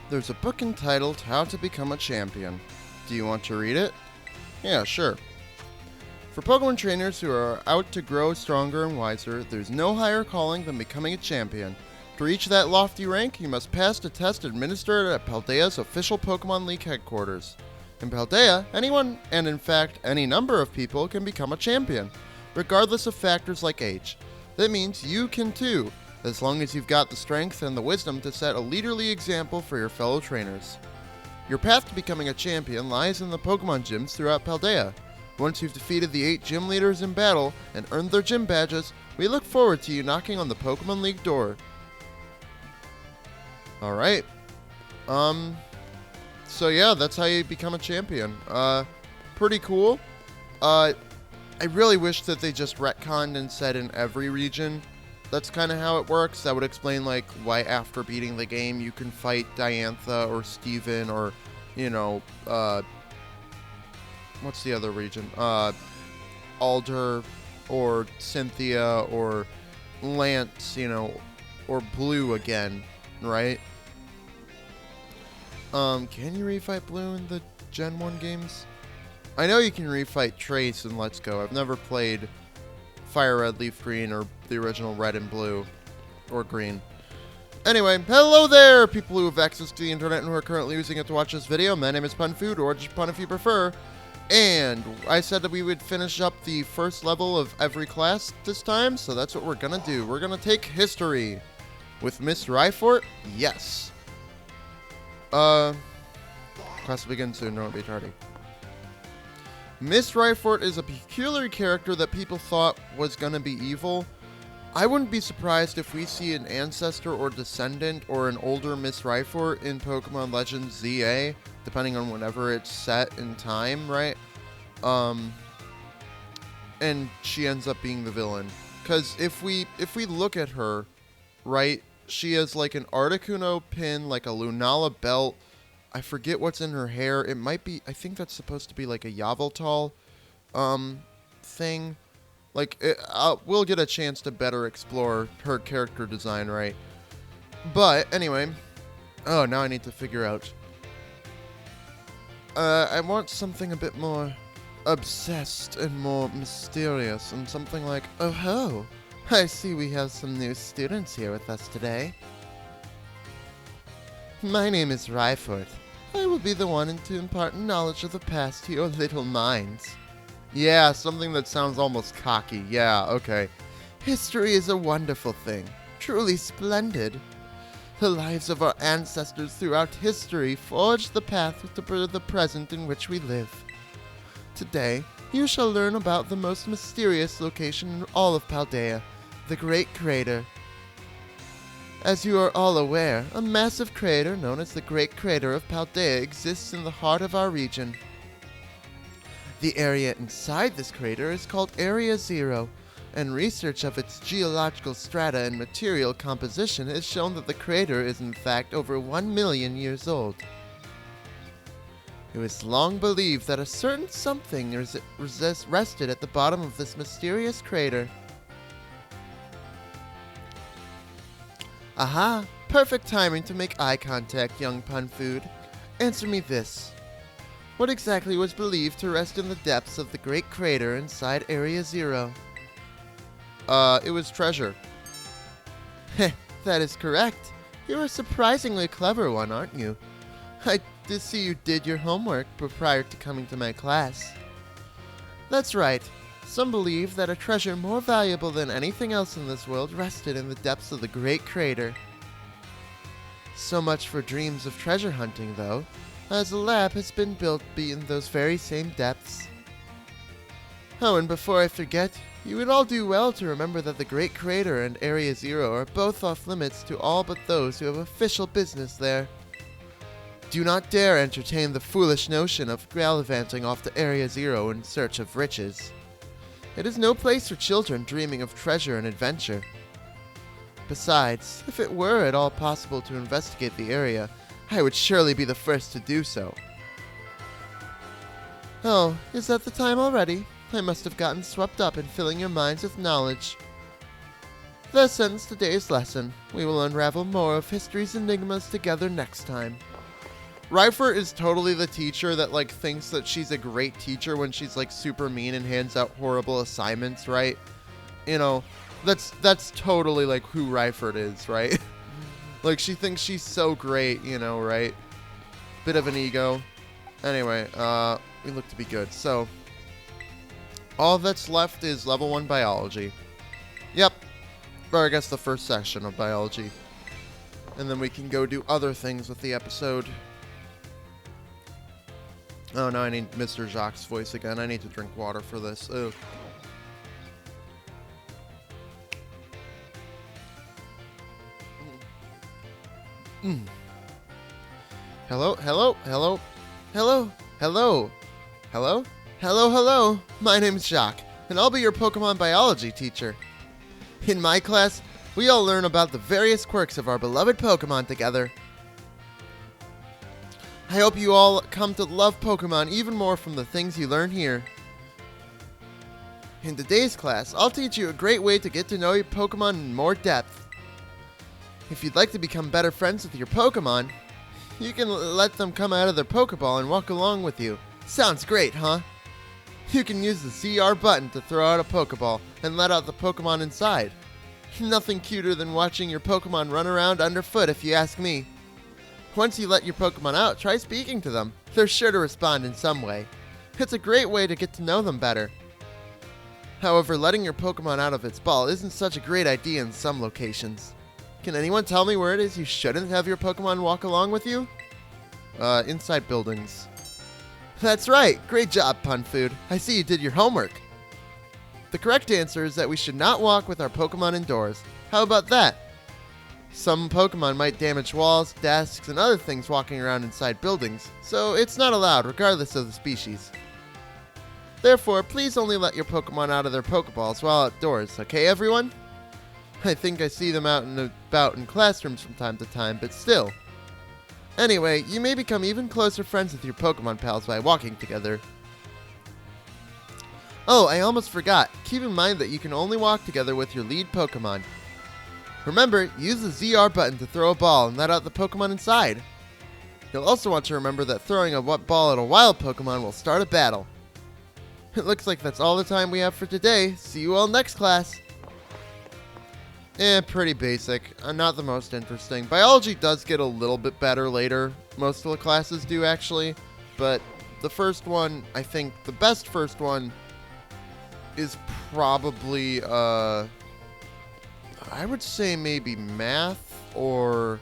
There's a book entitled How to Become a Champion. Do you want to read it? Yeah, sure. For Pokemon trainers who are out to grow stronger and wiser, there's no higher calling than becoming a champion. To reach that lofty rank, you must pass a test administered at Paldea's official Pokemon League headquarters. In Paldea, anyone, and in fact any number of people, can become a champion, regardless of factors like age. That means you can too, as long as you've got the strength and the wisdom to set a leaderly example for your fellow trainers. Your path to becoming a champion lies in the Pokemon gyms throughout Paldea. Once you've defeated the 8 gym leaders in battle and earned their gym badges, we look forward to you knocking on the Pokemon League door. Alright. So yeah, that's how you become a champion. Pretty cool. I really wish that they just retconned and said in every region. That's kind of how it works. That would explain, like, why after beating the game you can fight Diantha or Steven or, what's the other region? Alder or Cynthia or Lance, or Blue again, right? Can you refight Blue in the Gen 1 games? I know you can refight Trace in Let's Go. I've never played Fire Red, Leaf Green, or the original Red and Blue, or Green. Anyway, hello there, people who have access to the internet and who are currently using it to watch this video. My name is PunFood, or just Pun if you prefer. And I said that we would finish up the first level of every class this time, so that's what we're gonna do. We're gonna take History. With Miss Ryfort? Yes. Class will begin soon, don't be tardy. Miss Ryfort is a peculiar character that people thought was gonna be evil. I wouldn't be surprised if we see an ancestor or descendant or an older Miss Ryfort in Pokemon Legends ZA, depending on whenever it's set in time, right? And she ends up being the villain. Because if we look at her, right, she has like an Articuno pin, like a Lunala belt. I forget what's in her hair. It might be, I think that's supposed to be like a Yveltal thing. Like, we'll get a chance to better explore her character design, right? But, anyway. Oh, now I need to figure out. I want something a bit more obsessed and more mysterious. And something like, oh ho, I see we have some new students here with us today. My name is Ryfort. I will be the one to impart knowledge of the past to your little minds. Yeah, something that sounds almost cocky. Yeah, okay. History is a wonderful thing. Truly splendid. The lives of our ancestors throughout history forged the path to the present in which we live. Today, you shall learn about the most mysterious location in all of Paldea, the Great Crater. As you are all aware, a massive crater known as the Great Crater of Paldea exists in the heart of our region. The area inside this crater is called Area 0, and research of its geological strata and material composition has shown that the crater is in fact over 1 million years old. It was long believed that a certain something rested at the bottom of this mysterious crater. Aha! Perfect timing to make eye contact, young PunFood. Answer me this. What exactly was believed to rest in the depths of the Great Crater inside Area 0? It was treasure. Heh, that is correct. You're a surprisingly clever one, aren't you? I did see you did your homework prior to coming to my class. That's right. Some believe that a treasure more valuable than anything else in this world rested in the depths of the Great Crater. So much for dreams of treasure hunting, though, as a lab has been built in those very same depths. Oh, and before I forget, you would all do well to remember that the Great Crater and Area 0 are both off limits to all but those who have official business there. Do not dare entertain the foolish notion of gallivanting off to Area 0 in search of riches. It is no place for children dreaming of treasure and adventure. Besides, if it were at all possible to investigate the area, I would surely be the first to do so. Oh, is that the time already? I must have gotten swept up in filling your minds with knowledge. Thus ends today's lesson. We will unravel more of history's enigmas together next time. Ryfer is totally the teacher that, like, thinks that she's a great teacher when she's, like, super mean and hands out horrible assignments, right? You know, that's totally, like, who Ryford is, right? Like, she thinks she's so great, you know, right? Bit of an ego. Anyway, we look to be good. So, all that's left is level 1 biology. Yep. Or I guess the first session of biology. And then we can go do other things with the episode. Oh, no, I need Mr. Jacques' voice again. I need to drink water for this. Ugh. Hello, hello, hello, hello, hello, hello, hello, hello. My name's Jacques, and I'll be your Pokemon biology teacher. In my class, we all learn about the various quirks of our beloved Pokemon together. I hope you all come to love Pokemon even more from the things you learn here. In today's class, I'll teach you a great way to get to know your Pokemon in more depth. If you'd like to become better friends with your Pokemon, you can let them come out of their Pokeball and walk along with you. Sounds great, huh? You can use the CR button to throw out a Pokeball and let out the Pokemon inside. Nothing cuter than watching your Pokemon run around underfoot, if you ask me. Once you let your Pokemon out, try speaking to them. They're sure to respond in some way. It's a great way to get to know them better. However, letting your Pokemon out of its ball isn't such a great idea in some locations. Can anyone tell me where it is you shouldn't have your Pokemon walk along with you? Inside buildings. That's right! Great job, Punfood. I see you did your homework. The correct answer is that we should not walk with our Pokemon indoors. How about that? Some Pokemon might damage walls, desks, and other things walking around inside buildings, so it's not allowed regardless of the species. Therefore, please only let your Pokemon out of their Pokeballs while outdoors, okay everyone? I think I see them out and about in classrooms from time to time, but still. Anyway, you may become even closer friends with your Pokemon pals by walking together. Oh, I almost forgot. Keep in mind that you can only walk together with your lead Pokemon. Remember, use the ZR button to throw a ball and let out the Pokemon inside. You'll also want to remember that throwing a ball at a wild Pokemon will start a battle. It looks like that's all the time we have for today. See you all next class. Pretty basic. Not the most interesting. Biology does get a little bit better later. Most of the classes do, actually. But the first one, I think the best first one is probably, I would say maybe math, or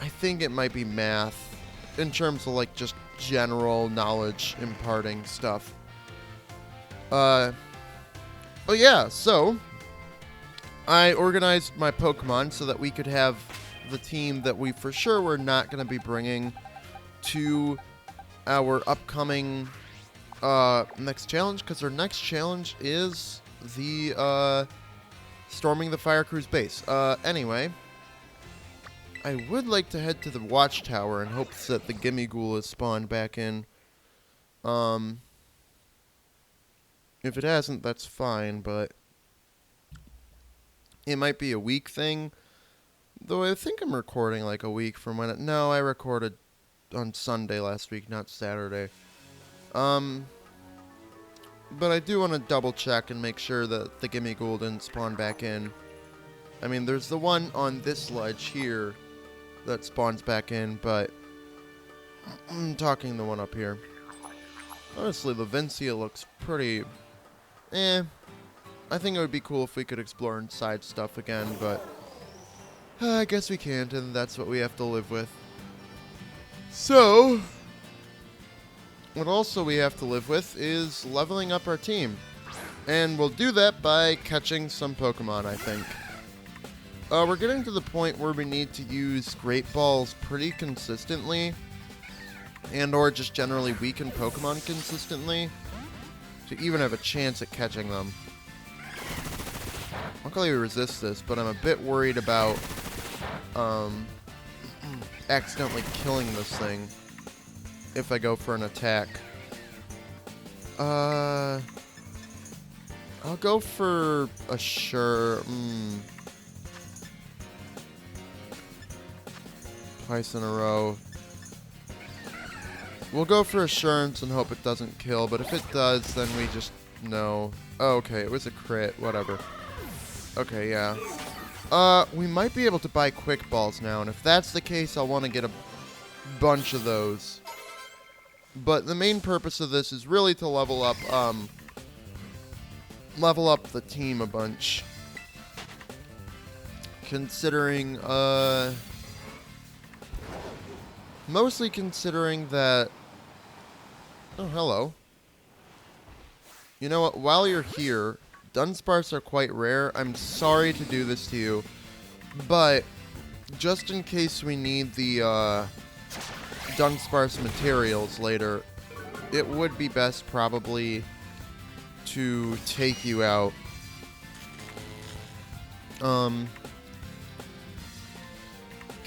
I think it might be math in terms of, like, just general knowledge imparting stuff. But yeah, so I organized my Pokemon so that we could have the team that we for sure were not going to be bringing to our upcoming next challenge, because our next challenge is the storming the Fire Crew's base. Anyway, I would like to head to the watchtower in hopes that the Gimmighoul is spawned back in. If it hasn't, that's fine, but it might be a week thing. Though I think I'm recording like a week from when no, I recorded on Sunday last week, not Saturday. But I do want to double check and make sure that the Gimmighoul didn't spawn back in. I mean, there's the one on this ledge here that spawns back in, but I'm talking the one up here. Honestly, Levincia looks pretty I think it would be cool if we could explore inside stuff again, but I guess we can't, and that's what we have to live with. So, what also we have to live with is leveling up our team. And we'll do that by catching some Pokemon, I think. We're getting to the point where we need to use Great Balls pretty consistently, and or just generally weaken Pokemon consistently to even have a chance at catching them. Luckily we resist this, but I'm a bit worried about accidentally killing this thing if I go for an attack. I'll go for a twice in a row. We'll go for assurance and hope it doesn't kill, but if it does, then we just know. Oh, okay, it was a crit, whatever. Okay, yeah. We might be able to buy quick balls now, and if that's the case, I'll want to get a bunch of those. But the main purpose of this is really to level up the team a bunch. Considering, mostly considering that... Oh, hello. You know what? While you're here, Dunsparce are quite rare. I'm sorry to do this to you, but just in case we need the Dunsparce materials later, it would be best probably to take you out. Kind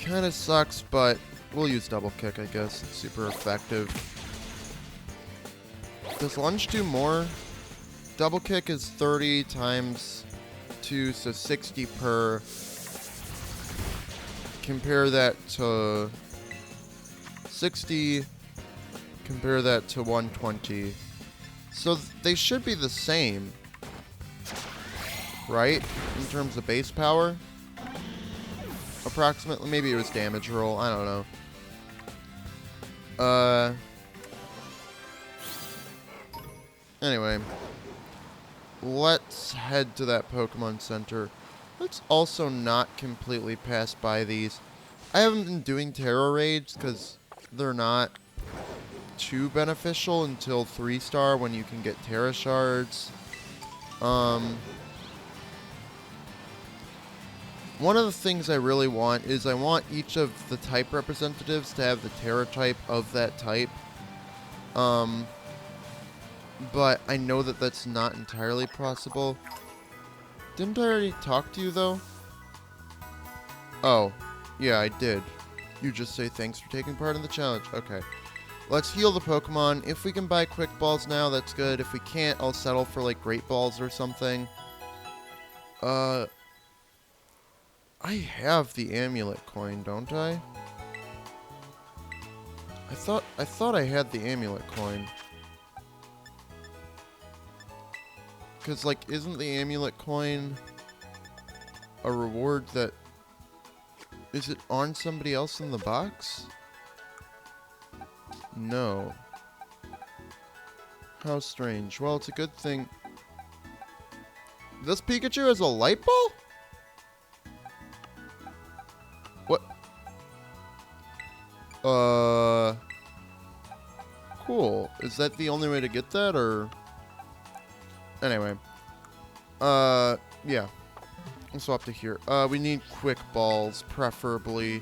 of sucks, but we'll use double kick, I guess. It's super effective. Does lunge do more? Double kick is 30 times 2, so 60 per. Compare that to 60. Compare that to 120. So they should be the same, right? In terms of base power? Approximately. Maybe it was damage roll. I don't know. Anyway. Let's head to that Pokemon Center. Let's also not completely pass by these. I haven't been doing Terra Raids because they're not too beneficial until 3-star when you can get Terra Shards. One of the things I really want is I want each of the type representatives to have the Terra type of that type. But I know that that's not entirely possible. Didn't I already talk to you, though? Oh, yeah, I did. You just say thanks for taking part in the challenge. Okay. Let's heal the Pokemon. If we can buy quick balls now, that's good. If we can't, I'll settle for, like, great balls or something. I have the amulet coin, don't I? I thought I had the amulet coin. Because, like, isn't the amulet coin a reward that... Is it on somebody else in the box? No. How strange. Well, it's a good thing. This Pikachu has a light ball? What? Cool. Is that the only way to get that, or... Anyway. Yeah. Let's swap to here. We need quick balls, preferably.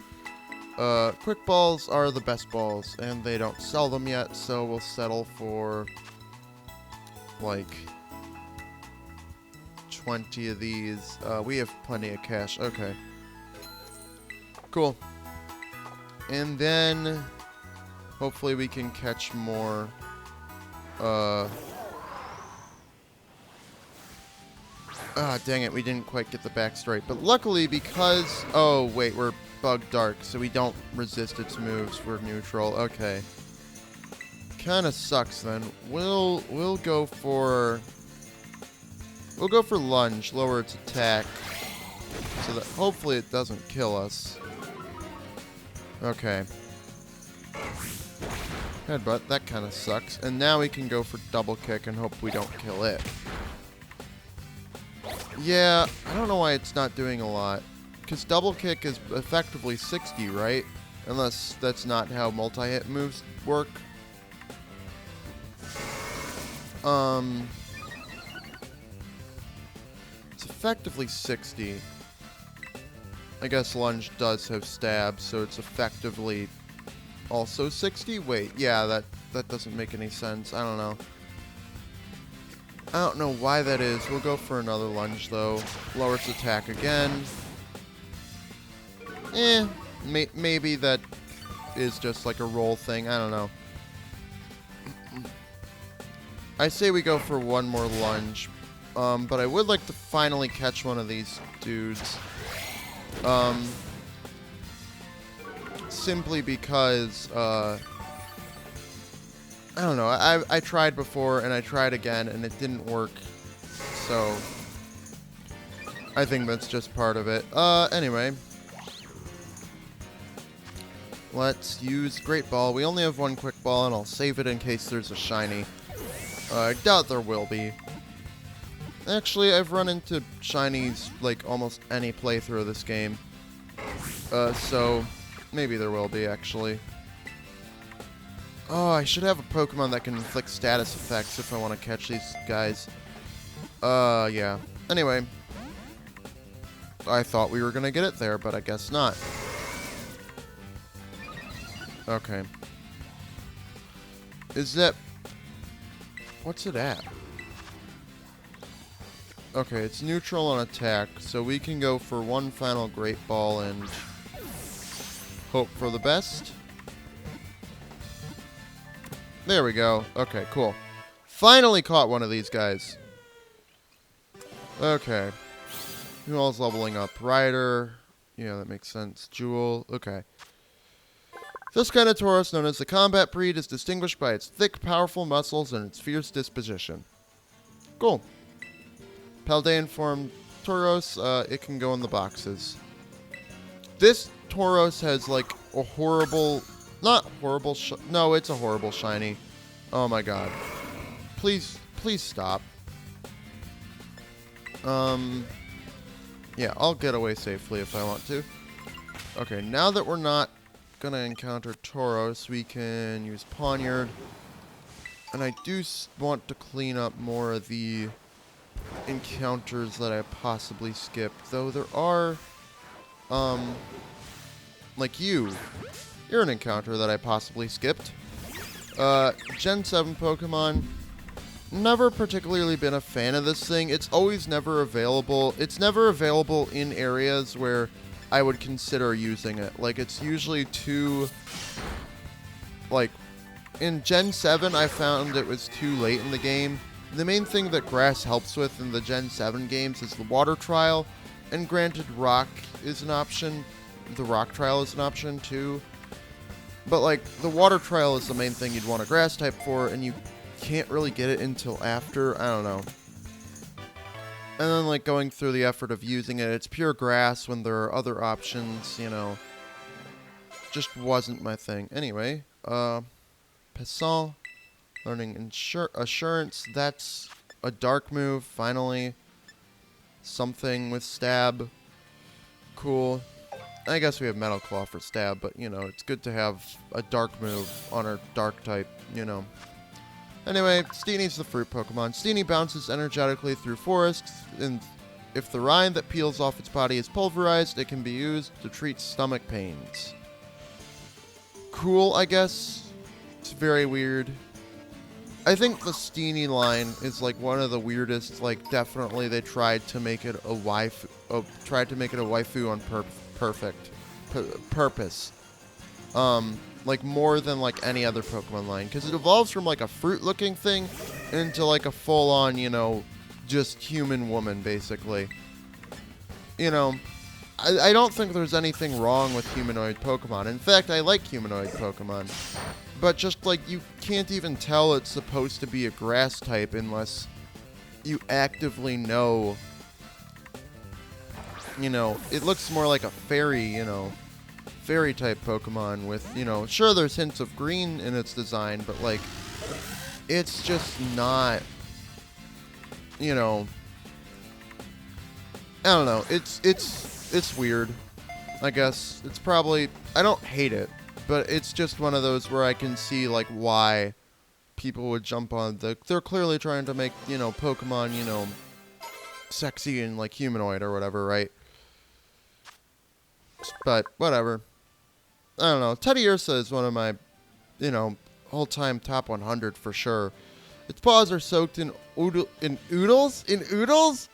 Quick balls are the best balls, and they don't sell them yet, so we'll settle for, like, 20 of these. We have plenty of cash. Okay. Cool. And then, hopefully we can catch more, Ah, dang it, we didn't quite get the back straight. But luckily, because... Oh, wait, we're Bug Dark, so we don't resist its moves. We're neutral. Okay. Kinda sucks, then. We'll go for... We'll go for Lunge, lower its attack, so that hopefully it doesn't kill us. Okay. Headbutt, that kinda sucks. And now we can go for Double Kick and hope we don't kill it. Yeah, I don't know why it's not doing a lot. Because Double Kick is effectively 60, right? Unless that's not how multi-hit moves work. It's effectively 60. I guess Lunge does have Stab, so it's effectively also 60? Wait, yeah, that doesn't make any sense. I don't know. I don't know why that is. We'll go for another Lunge, though. Lower its attack again. Maybe that is just like a roll thing. I don't know. I say we go for one more Lunge. But I would like to finally catch one of these dudes. Simply because, I don't know. I tried before and I tried again and it didn't work. So I think that's just part of it. Anyway. Let's use Great Ball. We only have one Quick Ball and I'll save it in case there's a shiny. I doubt there will be. Actually, I've run into shinies like almost any playthrough of this game. So maybe there will be actually. Oh, I should have a Pokemon that can inflict status effects if I want to catch these guys. Yeah. Anyway. I thought we were going to get it there, but I guess not. Okay. Is that... What's it at? Okay, it's neutral on attack, so we can go for one final Great Ball and hope for the best. There we go. Okay, cool. Finally caught one of these guys. Okay. Who all's leveling up? Ryder. Yeah, that makes sense. Jewel. Okay. This kind of Tauros, known as the combat breed, is distinguished by its thick, powerful muscles and its fierce disposition. Cool. Paldean form Tauros, it can go in the boxes. This Tauros has like a horrible... Not horrible... No, it's a horrible shiny. Oh my god. Please stop. Yeah, I'll get away safely if I want to. Okay, now that we're not gonna encounter Tauros, we can use Poniard. And I do want to clean up more of the encounters that I possibly skipped. Though there are, like you. You're an encounter that I possibly skipped. Gen 7 Pokemon. Never particularly been a fan of this thing. It's always never available. It's never available in areas where I would consider using it. Like, it's usually too... Like, in Gen 7, I found it was too late in the game. The main thing that Grass helps with in the Gen 7 games is the Water Trial. And granted, Rock is an option. The Rock Trial is an option, too. But, like, the Water Trial is the main thing you'd want a Grass type for, and you can't really get it until after. I don't know. And then, like, going through the effort of using it, it's pure Grass when there are other options, you know. Just wasn't my thing. Anyway, Passant, learning Assurance. That's a dark move, finally. Something with Stab. Cool. I guess we have Metal Claw for Stab, but, you know, it's good to have a dark move on our dark type, you know. Anyway, Steenie's the fruit Pokemon. Steenie bounces energetically through forests, and if the rind that peels off its body is pulverized, it can be used to treat stomach pains. Cool, I guess. It's very weird. I think the Steenie line is like one of the weirdest. Like, definitely they tried to make it a waifu. On purpose. Like more than like any other Pokemon line, because it evolves from like a fruit-looking thing into like a full-on, you know, just human woman basically. You know, I don't think there's anything wrong with humanoid Pokemon. In fact, I like humanoid Pokemon. But just like you can't even tell it's supposed to be a grass type unless you actively know. You know, it looks more like a fairy, you know, fairy type Pokemon with, you know, sure there's hints of green in its design, but like it's just not, you know, I don't know, it's weird. I guess it's probably, I don't hate it, but it's just one of those where I can see like why people would jump on they're clearly trying to make, you know, Pokemon, you know, sexy and like humanoid or whatever, right? But whatever. I don't know. Teddy Ursa is one of my, you know, all-time top 100 for sure. Its paws are soaked in oodles? In oodles?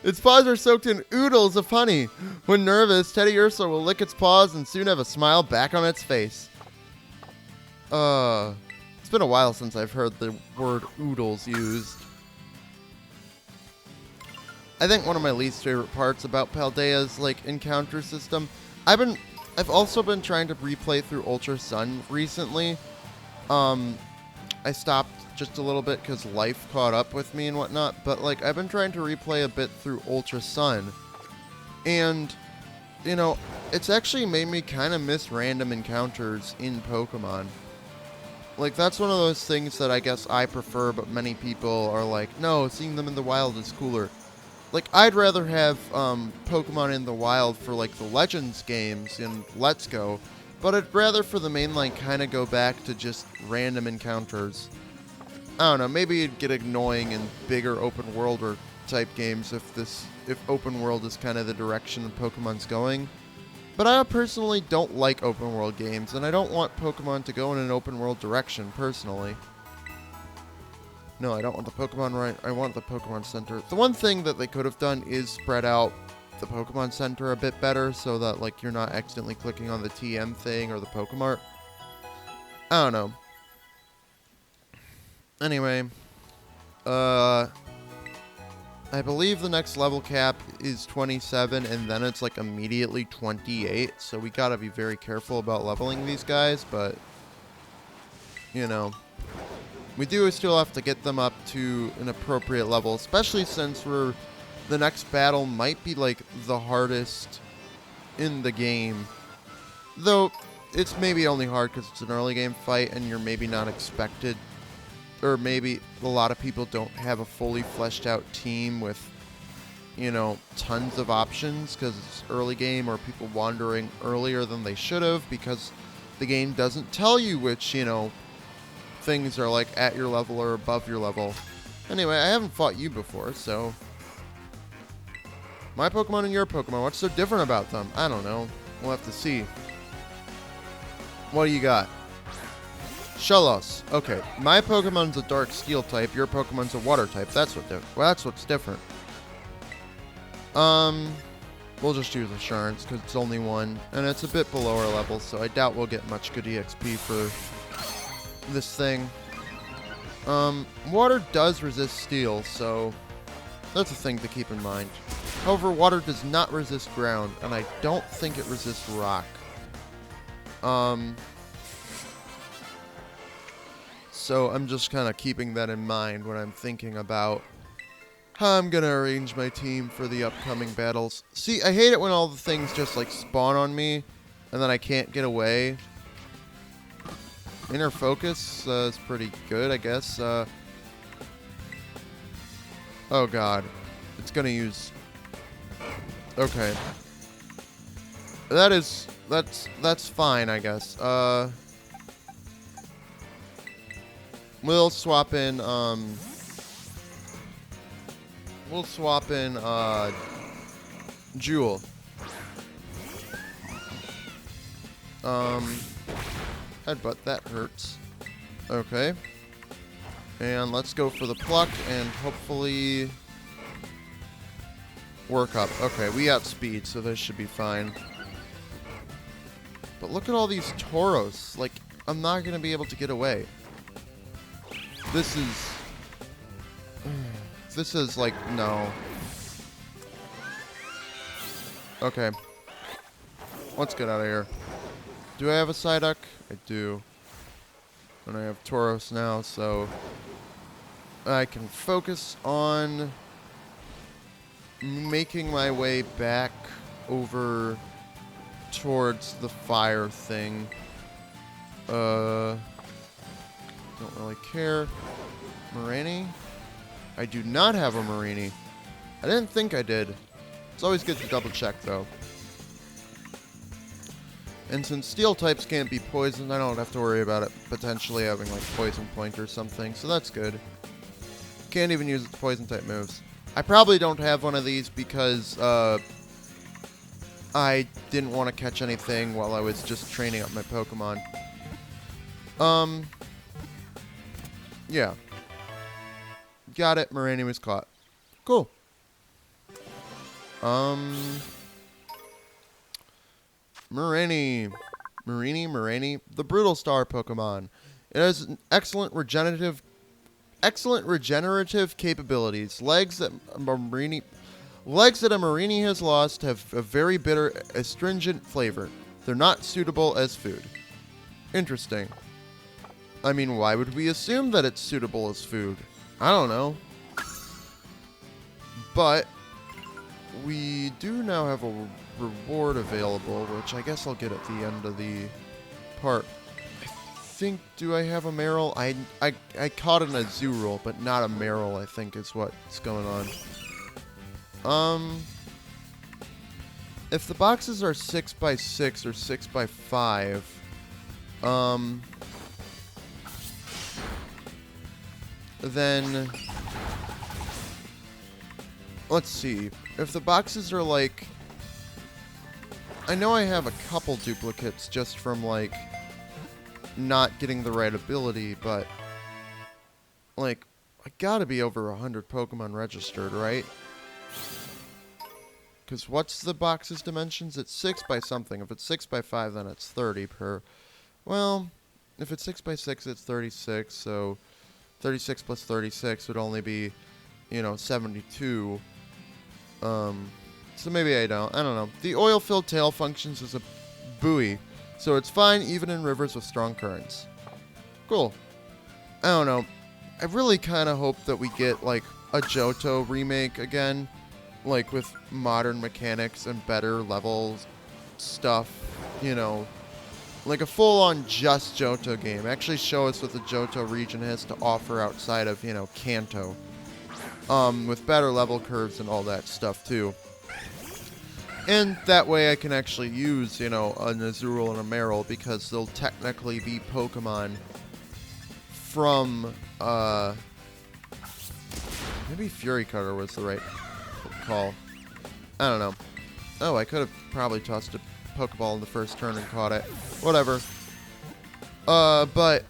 Its paws are soaked in oodles of honey. When nervous, Teddy Ursa will lick its paws and soon have a smile back on its face. It's been a while since I've heard the word oodles used. I think one of my least favorite parts about Paldea's like encounter system. I've also been trying to replay through Ultra Sun recently. I stopped just a little bit because life caught up with me and whatnot, but like I've been trying to replay a bit through Ultra Sun, and you know, it's actually made me kind of miss random encounters in Pokemon. Like, that's one of those things that I guess I prefer, but many people are like, no, seeing them in the wild is cooler. Like, I'd rather have Pokemon in the wild for, like, the Legends games in Let's Go, but I'd rather for the mainline kind of go back to just random encounters. I don't know, maybe it'd get annoying in bigger open world or type games if open world is kind of the direction Pokemon's going. But I personally don't like open world games, and I don't want Pokemon to go in an open world direction, personally. No, I don't want the Pokemon right. I want the Pokemon Center. The one thing that they could have done is spread out the Pokemon Center a bit better so that, like, you're not accidentally clicking on the TM thing or the Pokemart. I don't know. Anyway, I believe the next level cap is 27, and then it's like immediately 28, so we gotta be very careful about leveling these guys, but, you know, we do still have to get them up to an appropriate level, especially since the next battle might be like the hardest in the game, though it's maybe only hard because it's an early game fight and you're maybe not expected, or maybe a lot of people don't have a fully fleshed out team with, you know, tons of options because it's early game, or people wandering earlier than they should have because the game doesn't tell you which, you know, things are like at your level or above your level. Anyway, I haven't fought you before, so my Pokemon and your Pokemon, what's so different about them? I don't know. We'll have to see. What do you got? Shellos. Okay, my Pokemon's a Dark Steel type. Your Pokemon's a Water type. That's what's different. We'll just use Assurance because it's only one, and it's a bit below our level, so I doubt we'll get much good EXP for this thing. Water does resist Steel, so that's a thing to keep in mind. However, Water does not resist Ground, and I don't think it resists Rock. So I'm just kind of keeping that in mind when I'm thinking about how I'm going to arrange my team for the upcoming battles. See, I hate it when all the things just like spawn on me and then I can't get away. Inner Focus is pretty good, I guess. Oh god. It's going to use... Okay. That's fine, I guess. We'll swap in, Jewel. Headbutt, that hurts. Okay. And let's go for the Pluck and hopefully work up. Okay, we got speed, so this should be fine. But look at all these Tauros. Like, I'm not going to be able to get away. This is like, no. Okay. Let's get out of here. Do I have a Psyduck? I do. And I have Tauros now, so I can focus on making my way back over towards the fire thing. Don't really care. Marini? I do not have a Marini. I didn't think I did. It's always good to double check, though. And since steel types can't be poisoned, I don't have to worry about it potentially having like Poison Point or something, so that's good. Can't even use its poison type moves. I probably don't have one of these because I didn't want to catch anything while I was just training up my Pokemon. Yeah. Got it. Marini was caught. Cool. Marini. The Brutal Star Pokemon. It has an excellent regenerative capabilities. Legs that a Marini has lost have a very bitter, astringent flavor. They're not suitable as food. Interesting. I mean, why would we assume that it's suitable as food? I don't know. But we do now have a reward available, which I guess I'll get at the end of the part. Do I have a Meryl? I caught an Azurill, but not a Meryl, I think is what's going on. If the boxes are 6x6 or 6x5, then let's see. If the boxes are like, I know I have a couple duplicates just from like not getting the right ability, but like I gotta be over 100 Pokemon registered, right? Because what's the box's dimensions? It's 6 by something. If it's 6 by 5, then it's 30 per. Well, if it's 6 by 6, it's 36. So 36 plus 36 would only be, 72. So maybe I don't know. The oil-filled tail functions as a buoy, so it's fine even in rivers with strong currents. Cool. I don't know. I really kind of hope that we get, like, a Johto remake again. Like, with modern mechanics and better level stuff, Like a full-on just Johto game. Actually show us what the Johto region has to offer outside of, Kanto. With better level curves and all that stuff, too. And that way I can actually use, an Azurill and a Meryl, because they'll technically be Pokemon from, maybe Fury Cutter was the right call. I don't know. Oh, I could have probably tossed a Pokeball in the first turn and caught it. Whatever. But,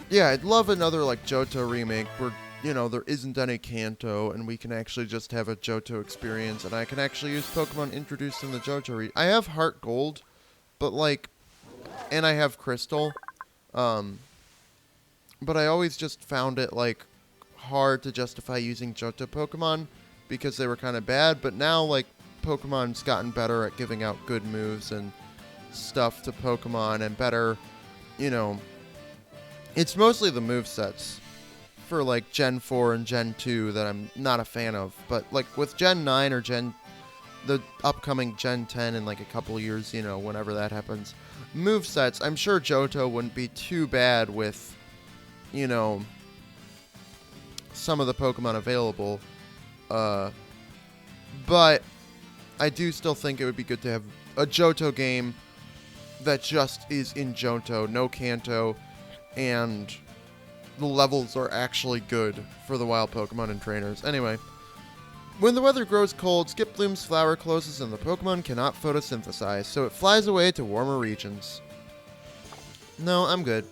yeah, I'd love another, like, Johto remake where, there isn't any Kanto, and we can actually just have a Johto experience, and I can actually use Pokemon introduced in the Johto region. I have Heart Gold, but, like, and I have Crystal, but I always just found it, like, hard to justify using Johto Pokemon because they were kind of bad, but now, like, Pokemon's gotten better at giving out good moves and stuff to Pokemon, and better, it's mostly the movesets for, like, Gen 4 and Gen 2 that I'm not a fan of, but, like, with Gen 9 or the upcoming Gen 10 in, like, a couple years, whenever that happens, movesets, I'm sure Johto wouldn't be too bad with, some of the Pokemon available, but I do still think it would be good to have a Johto game that just is in Johto, no Kanto, and the levels are actually good for the wild Pokemon and trainers. Anyway, when the weather grows cold, Skiploom's flower closes and the Pokemon cannot photosynthesize, so it flies away to warmer regions. No, I'm good.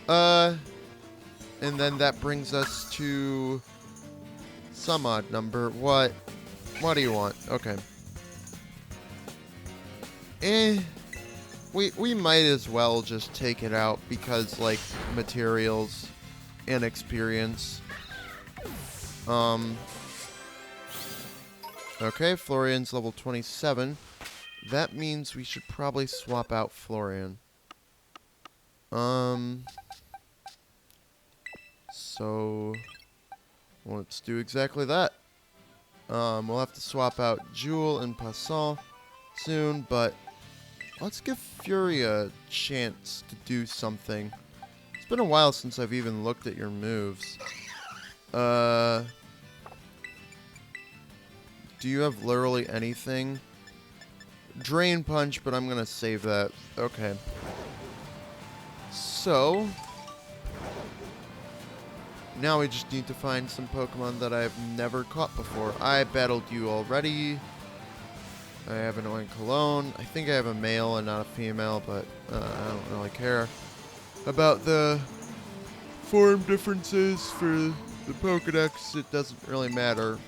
And then that brings us to some odd number. What do you want? Okay. We might as well just take it out because, like, materials and experience. Okay, Florian's level 27. That means we should probably swap out Florian. So let's do exactly that. We'll have to swap out Jewel and Passant soon, but let's give Fury a chance to do something. It's been a while since I've even looked at your moves. Do you have literally anything? Drain Punch, but I'm gonna save that. Okay. So now we just need to find some Pokemon that I've never caught before. I battled you already. I have an Oinkologne. I think I have a male and not a female, but I don't really care about the form differences for the Pokedex. It doesn't really matter.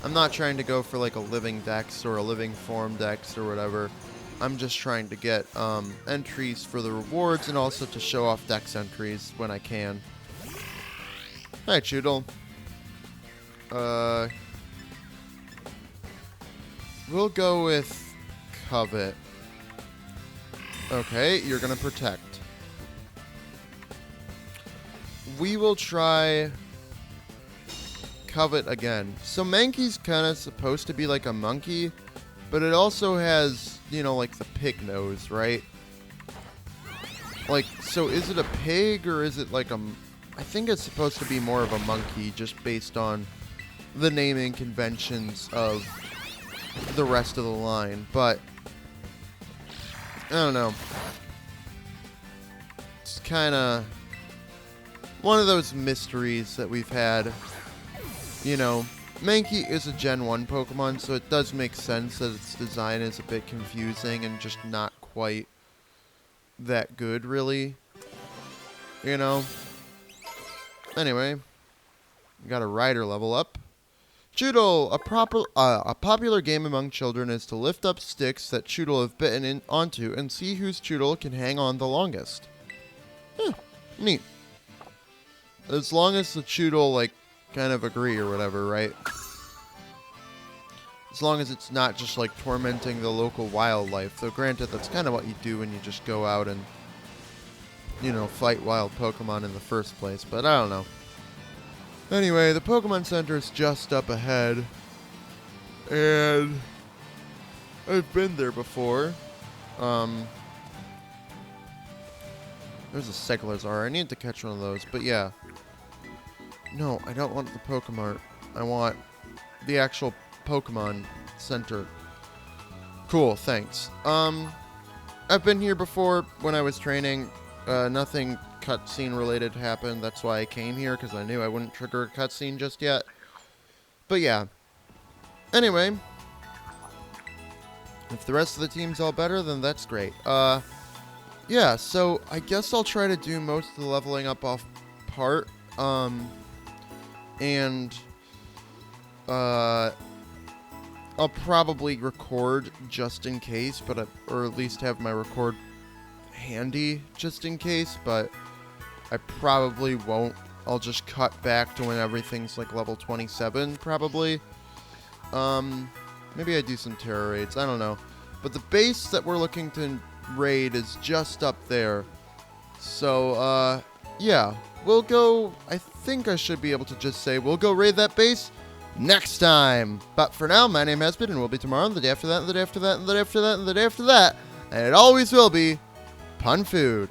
I'm not trying to go for like a living dex or a living form dex or whatever. I'm just trying to get entries for the rewards and also to show off dex entries when I can. Hi, Choodle. We'll go with Covet. Okay, you're gonna protect. we will try Covet again. So Mankey's kind of supposed to be like a monkey, but it also has, you know, like the pig nose, right? Like, so is it a pig or is it like a... I think it's supposed to be more of a monkey just based on the naming conventions of the rest of the line, but I don't know. It's kind of one of those mysteries that we've had. You know, Mankey is a Gen 1 Pokemon, so it does make sense that its design is a bit confusing and just not quite that good, really. You know? Anyway, we got a rider level up. Choodle, a popular game among children is to lift up sticks that Choodle have bitten onto and see whose Choodle can hang on the longest. Neat. As long as the Choodle, like, kind of agree or whatever, right? As long as it's not just, like, tormenting the local wildlife. Though, granted, that's kind of what you do when you just go out and, you know, fight wild Pokemon in the first place. But I don't know. Anyway, the Pokemon Center is just up ahead, and I've been there before. There's a Cyclizar. I need to catch one of those, but yeah. No, I don't want the Pokemart. I want the actual Pokemon Center. Cool, thanks. I've been here before when I was training. Nothing cutscene related happened. That's why I came here, because I knew I wouldn't trigger a cutscene just yet. But yeah. Anyway. If the rest of the team's all better, then that's great. Yeah, so I guess I'll try to do most of the leveling up off part. I'll probably record just in case, or at least have my record handy just in case, but I probably won't. I'll just cut back to when everything's like level 27, probably. Maybe I do some terror raids, I don't know. But the base that we're looking to raid is just up there. So, yeah. We'll go, I think I should be able to just say, we'll go raid that base next time. But for now, my name has been, and will be tomorrow, and the day after that, and the day after that, and the day after that, and the day after that. And it always will be Pun Food.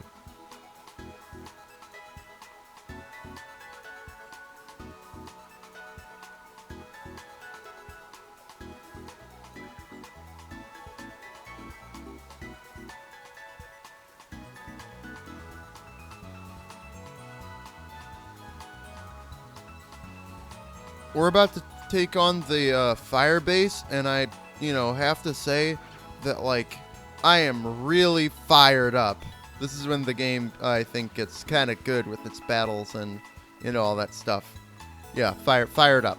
We're about to take on the fire base, and I, have to say that, like, I am really fired up. This is when the game, I think, gets kind of good with its battles and, all that stuff. Yeah, fired up.